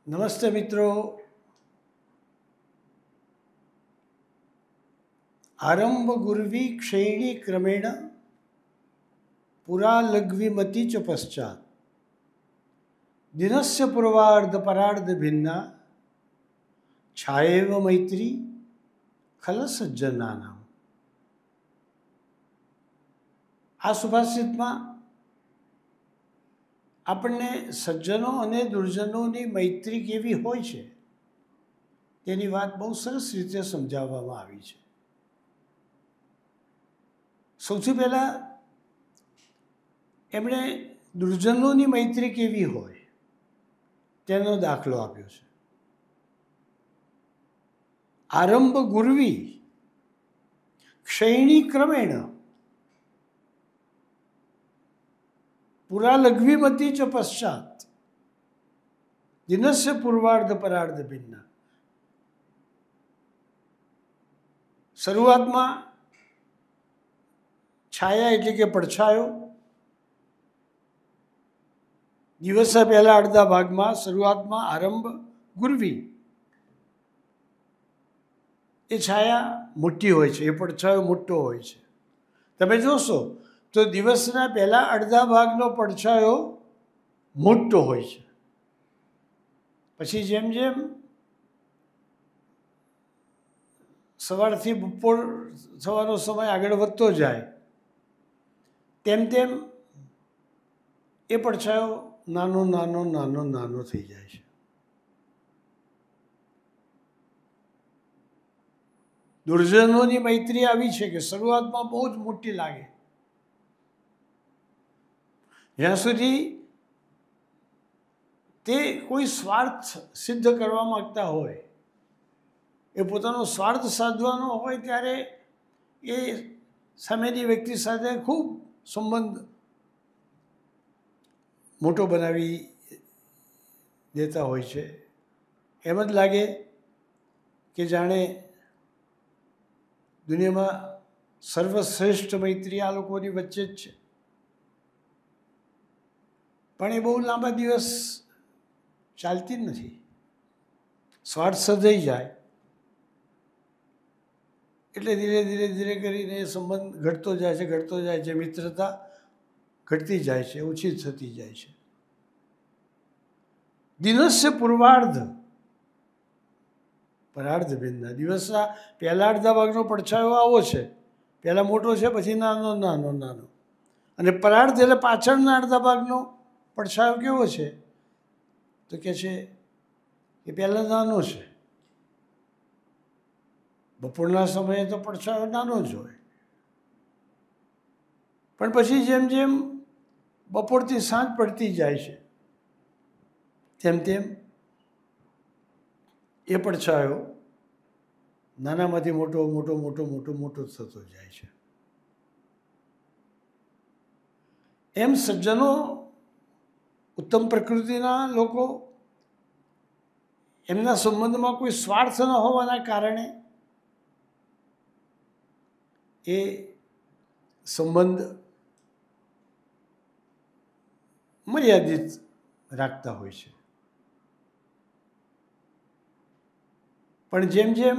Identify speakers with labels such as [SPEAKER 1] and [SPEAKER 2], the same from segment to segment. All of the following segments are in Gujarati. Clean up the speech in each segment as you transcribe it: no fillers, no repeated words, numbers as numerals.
[SPEAKER 1] નમસ્તે મિત્રો. આરંભ ગુર્વી ક્ષયણી ક્રમેણ પુરા લઘ્વિમતિ ચ પશ્ચાત દિનસ્ય પૂર્વાર્ધ પરાર્ધ ભિન્ના છાયેવ મૈત્રી ખલ સજ્જનાનામ. આ સુભાષિતમાં આપણને સજ્જનો અને દુર્જનોની મૈત્રી કેવી હોય છે તેની વાત બહુ સરસ રીતે સમજાવવામાં આવી છે. સૌથી પહેલાં એમણે દુર્જનોની મૈત્રી કેવી હોય તેનો દાખલો આપ્યો છે. આરંભ ગુર્વી ક્ષયણી ક્રમેણ પુરા લઘ્વિમતિ ચ પશ્ચાત દિનસ્ય પૂર્વાર્ધ પરાર્ધ ભિન્ના. શરૂઆતમાં છાયા એટલે કે પડછાયો, દિવસે પહેલા અડધા ભાગમાં શરૂઆતમાં આરંભ ગુર્વી, એ છાયા મોટી હોય છે, એ પડછાયો મોટો હોય છે. તમે જોશો તો દિવસના પહેલા અડધા ભાગનો પડછાયો મોટો હોય છે. પછી જેમ જેમ સવારથી બપોર થવાનો સમય આગળ વધતો જાય તેમ તેમ એ પડછાયો નાનો નાનો નાનો નાનો થઈ જાય છે. દુર્જનોની મૈત્રી આવી છે કે શરૂઆતમાં બહુ જ મોટી લાગે, જ્યાં સુધી તે કોઈ સ્વાર્થ સિદ્ધ કરવા માગતા હોય, એ પોતાનો સ્વાર્થ સાધવાનો હોય ત્યારે એ સામેની વ્યક્તિ સાથે ખૂબ સંબંધ મોટો બનાવી દેતા હોય છે. એમ જ લાગે કે જાણે દુનિયામાં સર્વશ્રેષ્ઠ મૈત્રી આ લોકોની વચ્ચે જ છે. પણ એ બહુ લાંબા દિવસ ચાલતી જ નથી. સ્વાર્થ સધાઈ જાય એટલે ધીરે ધીરે ધીરે કરીને એ સંબંધ ઘટતો જાય છે, ઘટતો જાય છે, મિત્રતા ઘટતી જાય છે, ઓછી થતી જાય છે. દિનસ્ય પૂર્વાર્ધ પરાર્ધ ભિન્ના. દિવસના પહેલા અડધા ભાગનો પડછાયો આવો છે, પહેલાં મોટો છે, પછી નાનો નાનો નાનો, અને પરાર્ધ એટલે પાછળના અડધા ભાગનો પડછાયો કેવો છે તો કે છે એ પહેલાં નાનો છે. બપોરના સમયે તો પડછાયો નાનો જ હોય, પણ પછી જેમ જેમ બપોરથી સાંજ પડતી જાય છે તેમ તેમ એ પડછાયો નાનામાંથી મોટો મોટો મોટો મોટો મોટો થતો જાય છે. એમ સજ્જનો, ઉત્તમ પ્રકૃતિના લોકો, એમના સંબંધમાં કોઈ સ્વાર્થ ન હોવાના કારણે એ સંબંધ મર્યાદિત રાખતા હોય છે. પણ જેમ જેમ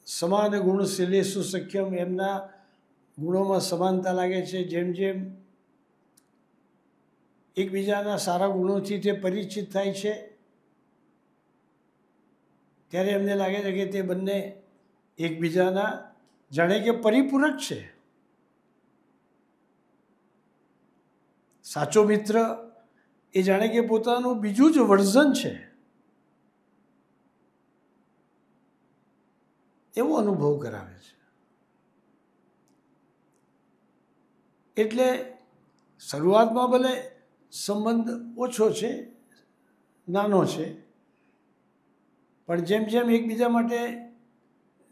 [SPEAKER 1] સમાન ગુણશીલેષુ સખ્યમ, એમના ગુણોમાં સમાનતા લાગે છે, જેમ જેમ એકબીજાના સારા ગુણોથી તે પરિચિત થાય છે, ત્યારે એમને લાગે છે કે તે બંને એકબીજાના જાણે કે પરિપૂરક છે. સાચો મિત્ર એ જાણે કે પોતાનું બીજું જ વર્ઝન છે એવો અનુભવ કરાવે છે. એટલે શરૂઆતમાં ભલે સંબંધ ઓછો છે, નાનો છે, પણ જેમ જેમ એકબીજા માટે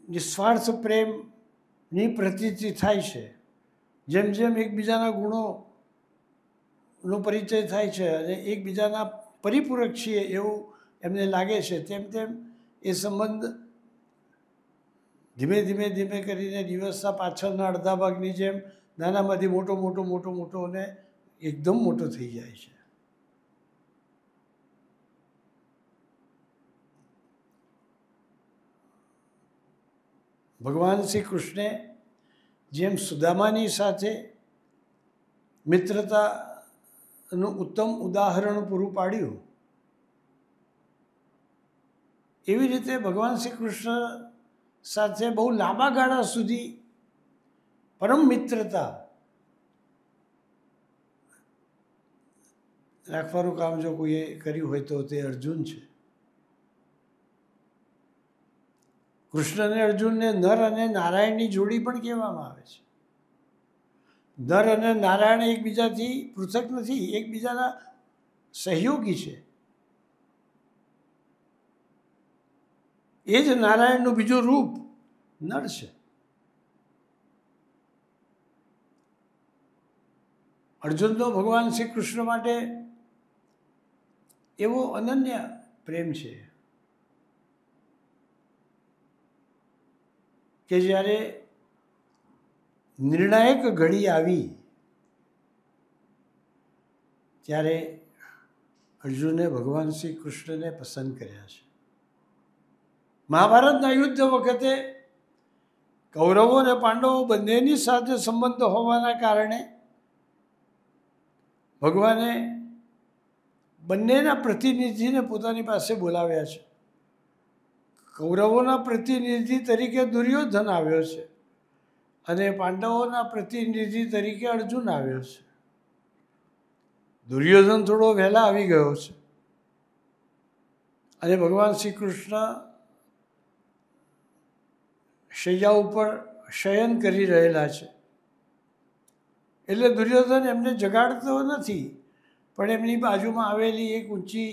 [SPEAKER 1] નિસ્વાર્થ પ્રેમની પ્રતીતિ થાય છે, જેમ જેમ એકબીજાના ગુણોનો પરિચય થાય છે અને એકબીજાના પરિપૂરક છીએ એવું એમને લાગે છે, તેમ તેમ એ સંબંધ ધીમે ધીમે ધીમે કરીને દિવસના પાછળના અડધા ભાગની જેમ નાનામાંથી મોટો મોટો મોટો મોટો અને એકદમ મોટો થઈ જાય છે. ભગવાન શ્રી કૃષ્ણે જેમ સુદામાની સાથે મિત્રતાનું ઉત્તમ ઉદાહરણ પૂરું પાડ્યું, એવી રીતે ભગવાન શ્રી કૃષ્ણ સાથે બહુ લાંબા ગાળા સુધી પરમ મિત્રતા રાખવાનું કામ જો કોઈએ કર્યું હોય તો તે અર્જુન છે. કૃષ્ણ અને અર્જુનને નર અને નારાયણની જોડી પણ કહેવામાં આવે છે. નર અને નારાયણ એકબીજાથી પૃથક નથી, એકબીજાના સહયોગી છે. એ જ નારાયણનું બીજું રૂપ નર છે. અર્જુનનો ભગવાન શ્રી કૃષ્ણ માટે એવો અનન્ય પ્રેમ છે કે જ્યારે નિર્ણાયક ઘડી આવી ત્યારે અર્જુને ભગવાન શ્રી કૃષ્ણને પસંદ કર્યા છે. મહાભારતના યુદ્ધ વખતે કૌરવો અને પાંડવો બંનેની સાથે સંબંધ હોવાના કારણે ભગવાને બંનેના પ્રતિનિધિને પોતાની પાસે બોલાવ્યા છે. કૌરવોના પ્રતિનિધિ તરીકે દુર્યોધન આવ્યો છે અને પાંડવોના પ્રતિનિધિ તરીકે અર્જુન આવ્યો છે. દુર્યોધન થોડો વહેલા આવી ગયો છે અને ભગવાન શ્રી કૃષ્ણ શૈયા ઉપર શયન કરી રહેલા છે, એટલે દુર્યોધન એમને જગાડતો નથી, પણ એમની બાજુમાં આવેલી એક ઊંચી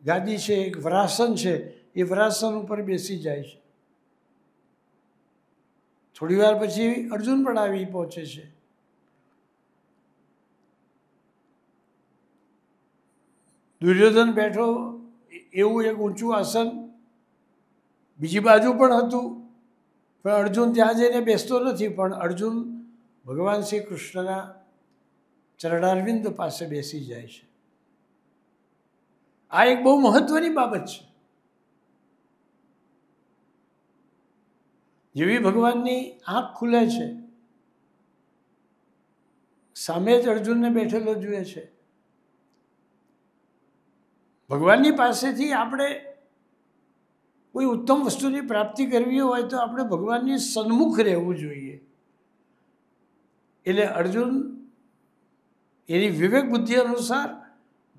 [SPEAKER 1] ગાદી છે, એક વરાસન છે, એ વરાસન ઉપર બેસી જાય છે. થોડી વાર પછી અર્જુન પણ આવી પહોંચે છે. દુર્યોધન બેઠો એવું એક ઊંચું આસન બીજી બાજુ પણ હતું, પણ અર્જુન ત્યાં જઈને બેસતો નથી, પણ અર્જુન ભગવાન શ્રી કૃષ્ણના ચરણારવિંદ પાસે બેસી જાય છે. આ એક બહુ મહત્વની બાબત છે. જેવી ભગવાનની આંખ ખુલે છે, સામે જ અર્જુનને બેઠેલો જુએ છે. ભગવાનની પાસેથી આપણે કોઈ ઉત્તમ વસ્તુની પ્રાપ્તિ કરવી હોય તો આપણે ભગવાનની સન્મુખ રહેવું જોઈએ. એટલે અર્જુન એની વિવેક બુદ્ધિ અનુસાર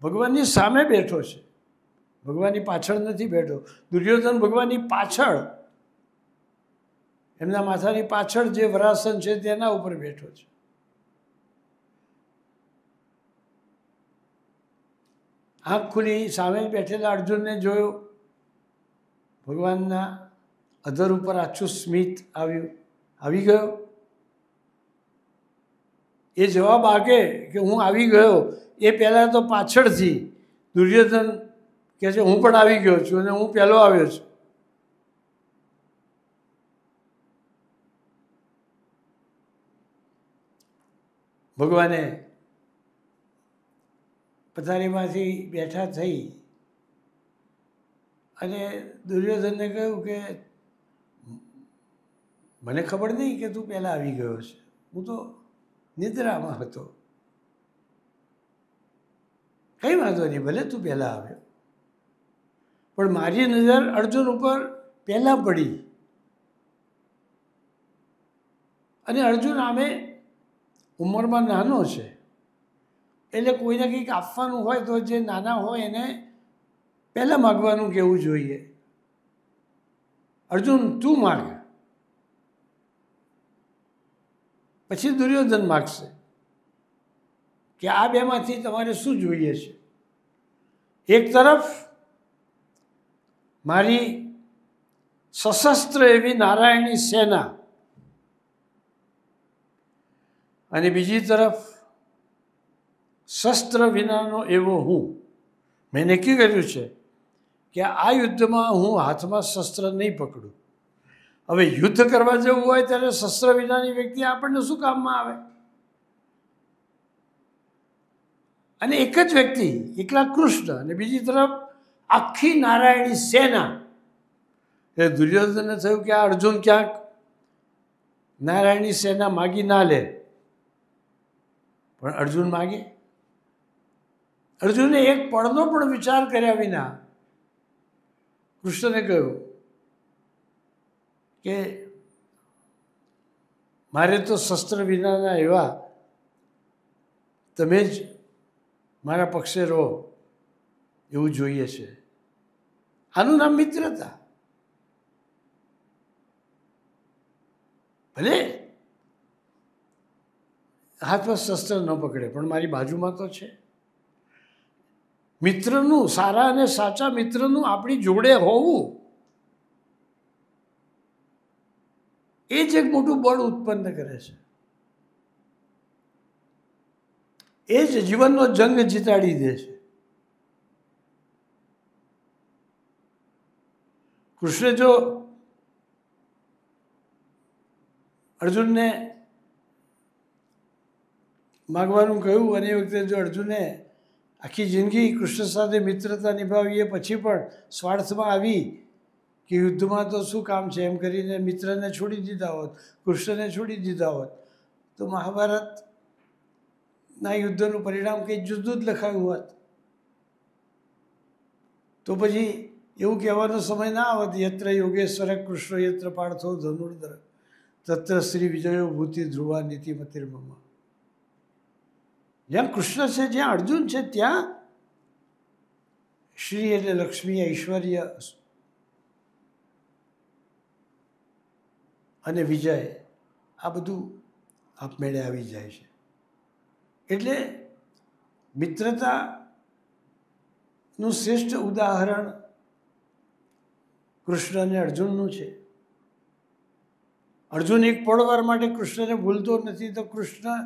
[SPEAKER 1] ભગવાનની સામે બેઠો છે, ભગવાનની પાછળ નથી બેઠો. દુર્યોધન ભગવાનની પાછળ, એમના માથાની પાછળ જે વરાસન છે તેના ઉપર બેઠો છે. આંખ ખુલી સામે બેઠેલા અર્જુનને જોયો, ભગવાનના અધર ઉપર આછું સ્મિત આવી ગયો. એ જવાબ આપે કે હું આવી ગયો એ પહેલાં તો પાછળથી દુર્યોધન કહે છે હું પણ આવી ગયો છું અને હું પહેલો આવ્યો છું. ભગવાને પથારીમાંથી બેઠા થઈ અને દુર્યોધનને કહ્યું કે મને ખબર નહીં કે તું પહેલાં આવી ગયો છે, હું તો નિદ્રામાં હતો. કંઈ વાંધો નહીં, ભલે તું પહેલાં આવ્યો, પણ મારી નજર અર્જુન ઉપર પહેલાં પડી અને અર્જુન આમે ઉંમરમાં નાનો છે, એટલે કોઈને કંઈક આપવાનું હોય તો જે નાના હોય એને પહેલાં માગવાનું કહેવું જોઈએ. અર્જુન તું માગ, પછી દુર્યોધન માગશે કે આ બેમાંથી તમારે શું જોઈએ છે. એક તરફ મારી સશસ્ત્ર એવી નારાયણી સેના અને બીજી તરફ શસ્ત્ર વિનાનો એવો હું. મેં નક્કી કર્યું છે કે આ યુદ્ધમાં હું હાથમાં શસ્ત્ર નહીં પકડું. હવે યુદ્ધ કરવા જવું હોય ત્યારે શસ્ત્ર વિનાની વ્યક્તિ આપણને શું કામમાં આવે? અને એક જ વ્યક્તિ, એકલા કૃષ્ણ અને બીજી તરફ આખી નારાયણી સેના, એટલે દુર્યોધનને થયું કે આ અર્જુન ક્યાંક નારાયણની સેના માગી ના લે, પણ અર્જુન માગે. અર્જુને એક પળનો પણ વિચાર કર્યા વિના કૃષ્ણને કહ્યું કે મારે તો શસ્ત્ર વિનાના એવા તમે જ મારા પક્ષે રહો એવું જોઈએ છે. આનું નામ મિત્રતા. ભલે હાથમાં શસ્ત્ર ન પકડે પણ મારી બાજુમાં તો છે. મિત્રનું, સારા અને સાચા મિત્રનું આપણી જોડે હોવું એ જ એક મોટું બળ ઉત્પન્ન કરે છે. એ જ જીવનનો જંગ જીતાડી દે છે. કૃષ્ણે જો અર્જુનને માગવાનું કહ્યું અને એ વખતે જો અર્જુને આખી જિંદગી કૃષ્ણ સાથે મિત્રતા નિભાવી, એ પછી પણ સ્વાર્થમાં આવી કે યુદ્ધમાં તો શું કામ છે એમ કરીને મિત્રને છોડી દીધા હોત, કૃષ્ણને છોડી દીધા હોત, તો મહાભારતના યુદ્ધનું પરિણામ કંઈ જુદું જ લખાયું હોત. તો પછી એવું કહેવાનો સમય ના આવત યત્ર યોગેશ્વર કૃષ્ણ યત્ર પાર્થો ધનુર્ધર તત્ર શ્રી વિજયો ભૂતિ ધ્રુવા નીતિમતિર્મમ. જ્યાં કૃષ્ણ છે, જ્યાં અર્જુન છે, ત્યાં શ્રી એટલે લક્ષ્મી, ઐશ્વર્ય અને વિજય આ બધું આપમેળે આવી જાય છે. એટલે મિત્રતાનું શ્રેષ્ઠ ઉદાહરણ કૃષ્ણ અને અર્જુનનું છે. અર્જુન એક પળવાર માટે કૃષ્ણને ભૂલતો નથી, તો કૃષ્ણ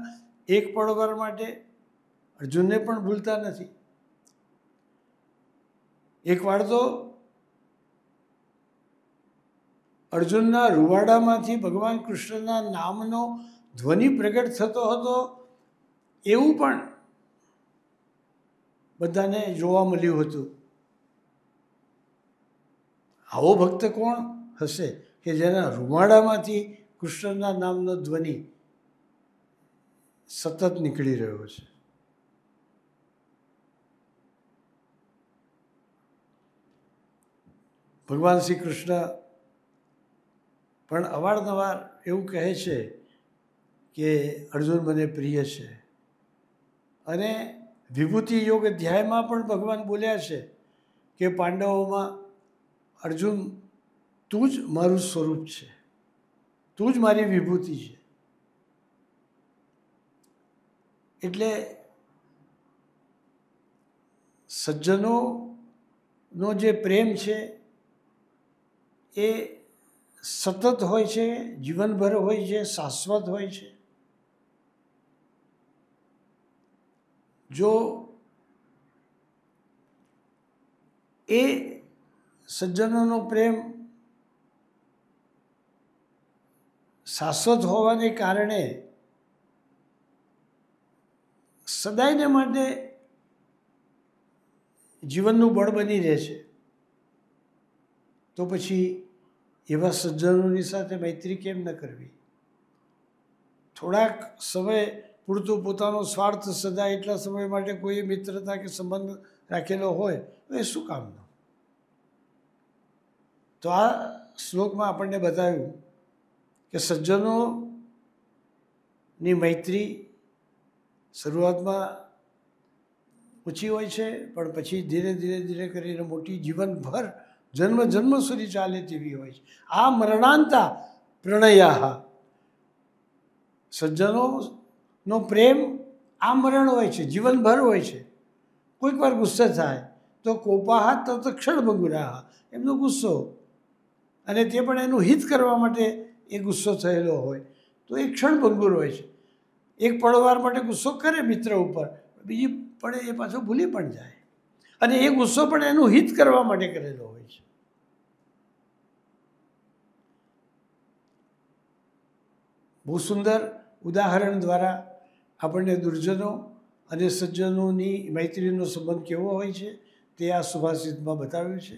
[SPEAKER 1] એક પળવાર માટે અર્જુનને પણ ભૂલતા નથી. એક વાર તો અર્જુનના રૂવાડામાંથી ભગવાન કૃષ્ણના નામનો ધ્વનિ પ્રગટ થતો હતો એવું પણ બધાને જોવા મળ્યું હતું. આવો ભક્ત કોણ હશે કે જેના રૂવાડામાંથી કૃષ્ણના નામનો ધ્વનિ સતત નીકળી રહ્યો છે. ભગવાન શ્રી કૃષ્ણ પણ અવારનવાર એવું કહે છે કે અર્જુન મને પ્રિય છે. અને વિભૂતિ યોગ અધ્યાયમાં પણ ભગવાન બોલ્યા છે કે પાંડવોમાં અર્જુન તું જ મારું સ્વરૂપ છે, તું જ મારી વિભૂતિ છે. એટલે સજ્જનોનો જે પ્રેમ છે એ સતત હોય છે, જીવનભર હોય છે, શાશ્વત હોય છે. જો એ સજ્જનોનો પ્રેમ શાશ્વત હોવાને કારણે સદાયને માટે જીવનનું બળ બની રહે છે, તો પછી એવા સજ્જનોની સાથે મૈત્રી કેમ ન કરવી? થોડાક સમય પૂરતું પોતાનો સ્વાર્થ સદાય એટલા સમય માટે કોઈ મિત્રતા કે સંબંધ રાખેલો હોય તો એ શું કામનો? તો આ શ્લોકમાં આપણને બતાવ્યું કે સજ્જનોની મૈત્રી શરૂઆતમાં ઓછી હોય છે, પણ પછી ધીરે ધીરે ધીરે કરીને મોટી જીવનભર જન્મ જન્મ સુધી ચાલે તેવી હોય છે. આ મરણાંતા પ્રણયા, સજ્જનોનો પ્રેમ આ મરણ હોય છે, જીવનભર હોય છે. કોઈક વાર ગુસ્સે થાય તો કોપાહ તત ક્ષણભંગુરાહ, એમનો ગુસ્સો, અને તે પણ એનું હિત કરવા માટે એ ગુસ્સો થયેલો હોય તો એ ક્ષણભંગુર હોય છે. એક પળવાર માટે ગુસ્સો કરે મિત્ર ઉપર, બીજી પળે એ પાછો ભૂલી પણ જાય, અને એ ગુસ્સો પણ એનું હિત કરવા માટે કરેલો હોય છે. બહુ સુંદર ઉદાહરણ દ્વારા આપણને દુર્જનો અને સજ્જનોની મૈત્રીનો સંબંધ કેવો હોય છે તે આ સુભાષિતમાં બતાવ્યું છે.